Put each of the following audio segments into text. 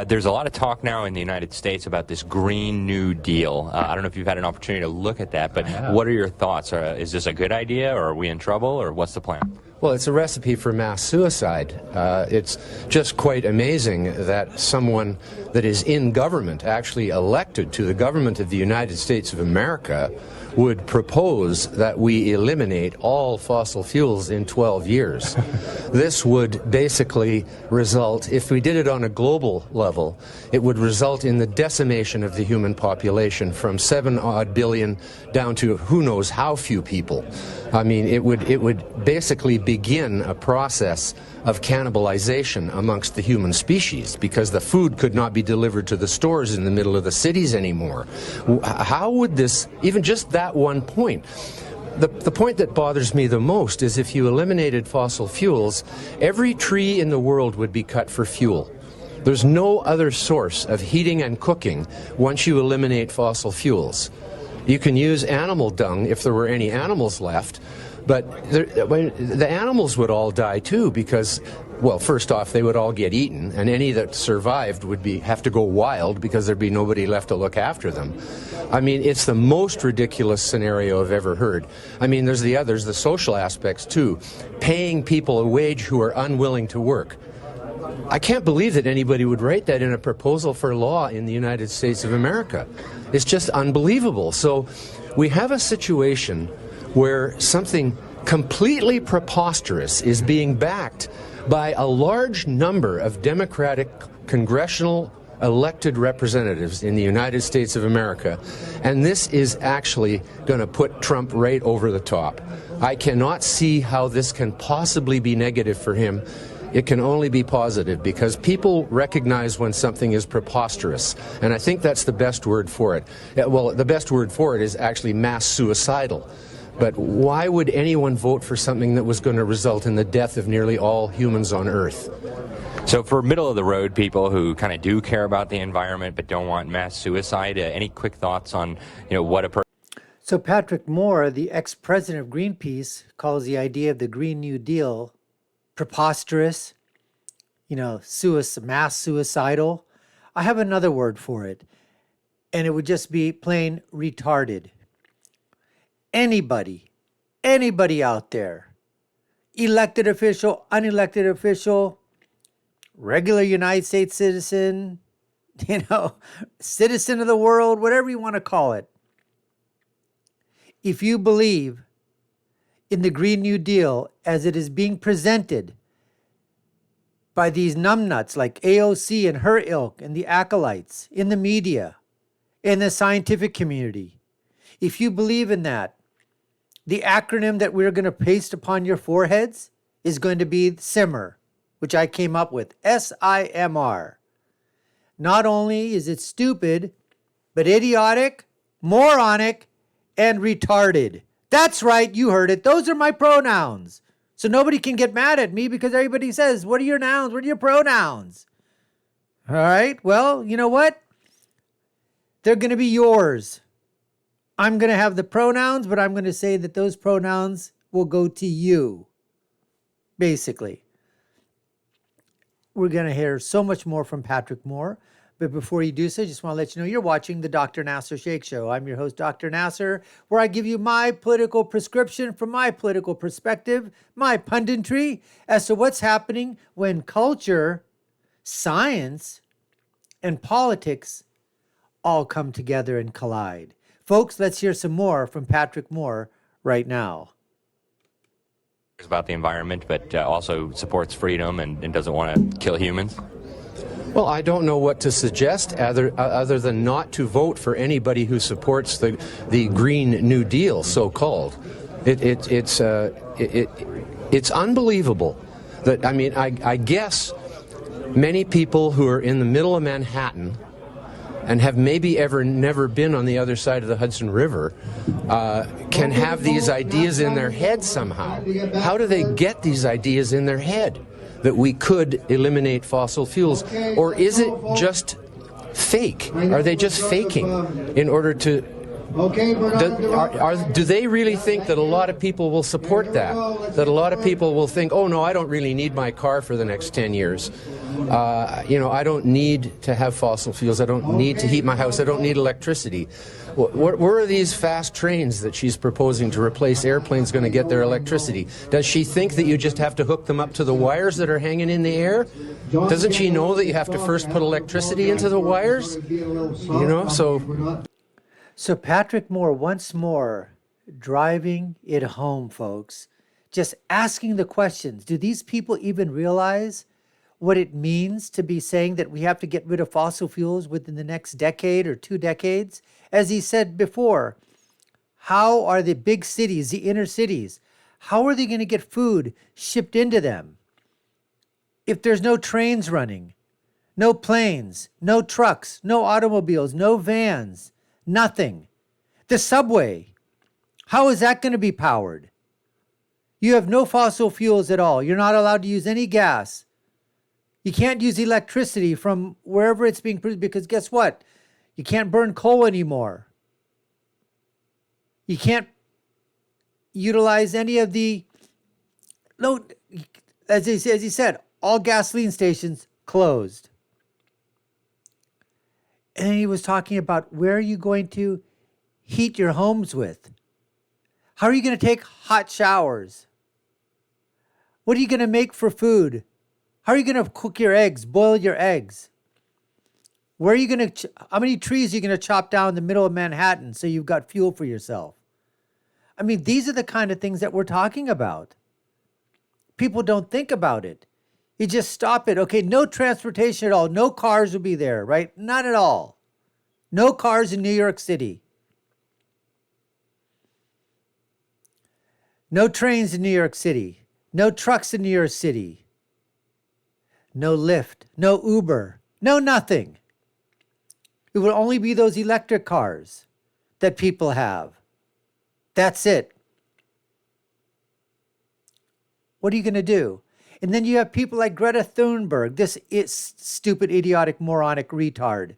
There's a lot of talk now in the United States about this Green New Deal. I don't know if you've had an opportunity to look at that, but what are your thoughts? Is this a good idea, or are we in trouble, or what's the plan? Well, it's a recipe for mass suicide. It's just quite amazing that someone that is in government, actually elected to the government of the United States of America, would propose that we eliminate all fossil fuels in 12 years. This would basically result, if we did it on a global level, it would result in the decimation of the human population from 7-odd billion down to who knows how few people. I mean, it would basically begin a process of cannibalization amongst the human species, because the food could not be delivered to the stores in the middle of the cities anymore. How would this, even just that one point, the point that bothers me the most is if you eliminated fossil fuels, every tree in the world would be cut for fuel. There's no other source of heating and cooking once you eliminate fossil fuels. You can use animal dung if there were any animals left, but the animals would all die too, because, well, first off, they would all get eaten, and any that survived would have to go wild because there'd be nobody left to look after them. I mean, it's the most ridiculous scenario I've ever heard. I mean, there's the others, the social aspects too. Paying people a wage who are unwilling to work. I can't believe that anybody would write that in a proposal for law in the United States of America. It's just unbelievable. So we have a situation where something completely preposterous is being backed by a large number of Democratic congressional elected representatives in the United States of America, and this is actually going to put Trump right over the top. I cannot see how this can possibly be negative for him. It can only be positive, because people recognize when something is preposterous, and I think that's the best word for it. Well, the best word for it is actually mass suicidal. But why would anyone vote for something that was going to result in the death of nearly all humans on Earth? So for middle-of-the-road people who kind of do care about the environment but don't want mass suicide, any quick thoughts on, what a person... So Patrick Moore, the ex-president of Greenpeace, calls the idea of the Green New Deal preposterous, mass suicidal. I have another word for it, and it would just be plain retarded. Anybody out there, elected official, unelected official, regular United States citizen, citizen of the world, whatever you want to call it, if you believe in the Green New Deal as it is being presented by these numbnuts like AOC and her ilk and the acolytes in the media, in the scientific community, if you believe in that, the acronym that we're going to paste upon your foreheads is going to be SIMR, which I came up with, S-I-M-R. Not only is it stupid, but idiotic, moronic, and retarded. That's right, you heard it. Those are my pronouns. So nobody can get mad at me because everybody says, what are your nouns? What are your pronouns? All right, well, you know what? They're going to be yours. I'm going to have the pronouns, but I'm going to say that those pronouns will go to you, basically. We're going to hear so much more from Patrick Moore. But before you do so, I just want to let you know you're watching the Dr. Nasir Shaikh Show. I'm your host, Dr. Nasir, where I give you my political prescription from my political perspective, my punditry as to what's happening when culture, science, and politics all come together and collide. Folks, let's hear some more from Patrick Moore right now. About the environment, but also supports freedom and doesn't want to kill humans? Well, I don't know what to suggest other than not to vote for anybody who supports the Green New Deal, so-called. It's unbelievable that, I mean, I guess many people who are in the middle of Manhattan and have maybe never been on the other side of the Hudson River can have these ideas in their head somehow. How do they get these ideas in their head that we could eliminate fossil fuels? Or is it just fake? Are they just faking in order to Okay, Do they really think that a lot of people will support that? That a lot of people will think, oh no, I don't really need my car for the next 10 years. I don't need to have fossil fuels. I don't need to heat my house. I don't need electricity. Where are these fast trains that she's proposing to replace airplanes going to get their electricity? Does she think that you just have to hook them up to the wires that are hanging in the air? Doesn't she know that you have to first put electricity into the wires? So Patrick Moore, once more, driving it home, folks. Just asking the questions. Do these people even realize what it means to be saying that we have to get rid of fossil fuels within the next decade or 2 decades? As he said before, how are the big cities, the inner cities, how are they going to get food shipped into them if there's no trains running, no planes, no trucks, no automobiles, no vans, nothing? The subway, how is that going to be powered? You have no fossil fuels at all. You're not allowed to use any gas. You can't use electricity from wherever it's being produced because guess what? You can't burn coal anymore. You can't utilize any of the, no, as he said, all gasoline stations closed. And he was talking about where are you going to heat your homes with? How are you going to take hot showers? What are you going to make for food? How are you going to cook your eggs, boil your eggs? Where are you going to, how many trees are you going to chop down in the middle of Manhattan so you've got fuel for yourself? I mean, these are the kind of things that we're talking about. People don't think about it. You just stop it. Okay, no transportation at all. No cars will be there, right? Not at all. No cars in New York City. No trains in New York City. No trucks in New York City. No Lyft. No Uber. No nothing. It will only be those electric cars that people have. That's it. What are you going to do? And then you have people like Greta Thunberg, this stupid, idiotic, moronic retard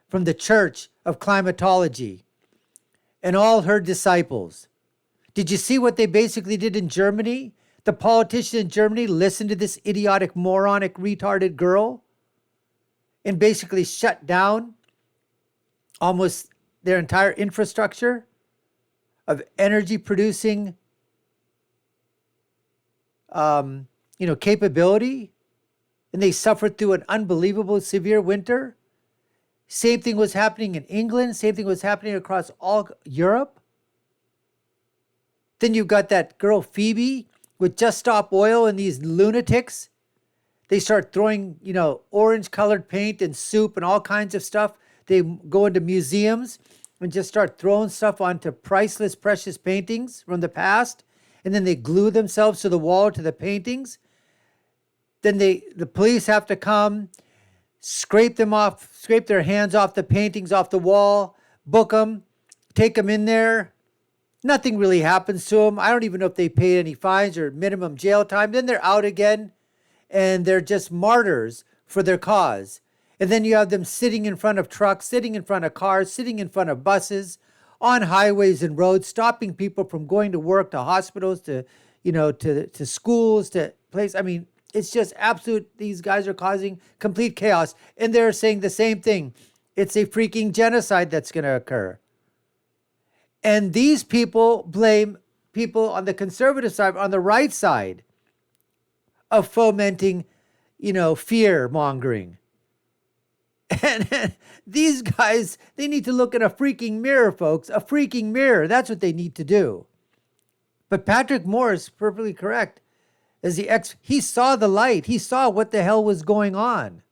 from the Church of Climatology and all her disciples. Did you see what they basically did in Germany? The politicians in Germany listened to this idiotic, moronic, retarded girl and basically shut down almost their entire infrastructure of energy producing capability, and they suffered through an unbelievable severe winter. Same thing was happening in England. Same thing was happening across all Europe. Then you've got that girl Phoebe with Just Stop Oil and these lunatics. They start throwing, orange colored paint and soup and all kinds of stuff. They go into museums and just start throwing stuff onto priceless, precious paintings from the past. And then they glue themselves to the wall, to the paintings. Then the police have to come, scrape their hands off the paintings off the wall, book them, take them in there. Nothing really happens to them. I don't even know if they paid any fines or minimum jail time. Then they're out again, and they're just martyrs for their cause. And then you have them sitting in front of trucks, sitting in front of cars, sitting in front of buses, on highways and roads, stopping people from going to work, to hospitals, to schools, to places. I mean, it's just absolute. These guys are causing complete chaos. And they're saying the same thing. It's a freaking genocide that's going to occur. And these people blame people on the conservative side, on the right side, of fomenting, fear mongering. And these guys, they need to look in a freaking mirror, folks. A freaking mirror. That's what they need to do. But Patrick Moore is perfectly correct. He saw the light. He saw what the hell was going on.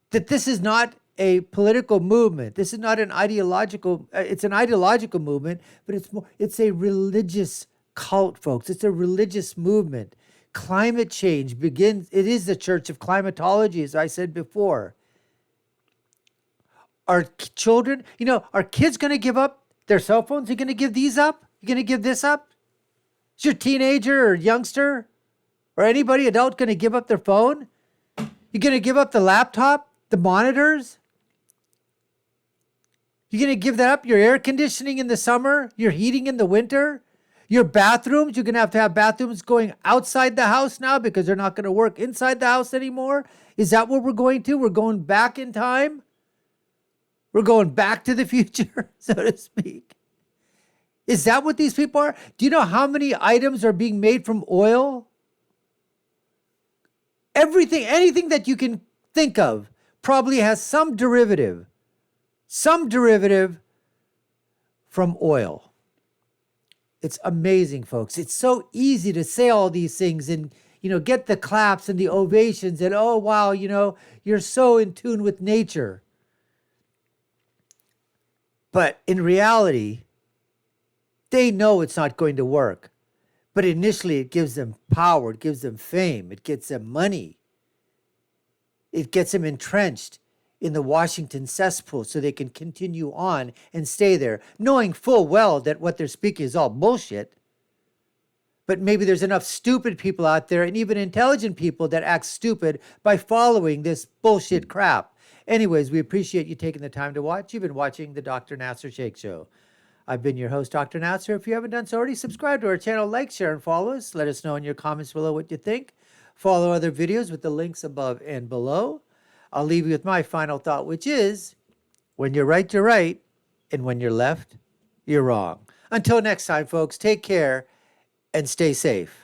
That this is not a political movement. This is not an ideological, it's an ideological movement, but it's a religious cult, folks. It's a religious movement. Climate change it is the Church of Climatology, as I said before. Are children, are kids going to give up their cell phones? Are you going to give these up? You going to give this up? Is your teenager or youngster or anybody adult going to give up their phone? You going to give up the laptop, the monitors? You're going to give that up? Your air conditioning in the summer? Your heating in the winter? Your bathrooms? You're going to have bathrooms going outside the house now because they're not going to work inside the house anymore? Is that what we're going to? We're going back in time? We're going back to the future, so to speak. Is that what these people are? Do you know how many items are being made from oil? Everything, anything that you can think of probably has some derivative from oil. It's amazing, folks. It's so easy to say all these things and, get the claps and the ovations and, oh, wow, you're so in tune with nature. But in reality, they know it's not going to work. But initially, it gives them power, it gives them fame, it gets them money. It gets them entrenched in the Washington cesspool so they can continue on and stay there, knowing full well that what they're speaking is all bullshit. But maybe there's enough stupid people out there and even intelligent people that act stupid by following this bullshit crap. Anyways, we appreciate you taking the time to watch. You've been watching the Dr. Nasir Shaikh Show. I've been your host, Dr. Nasir. If you haven't done so already, subscribe to our channel, like, share, and follow us. Let us know in your comments below what you think. Follow other videos with the links above and below. I'll leave you with my final thought, which is, when you're right, you're right, and when you're left, you're wrong. Until next time, folks, take care and stay safe.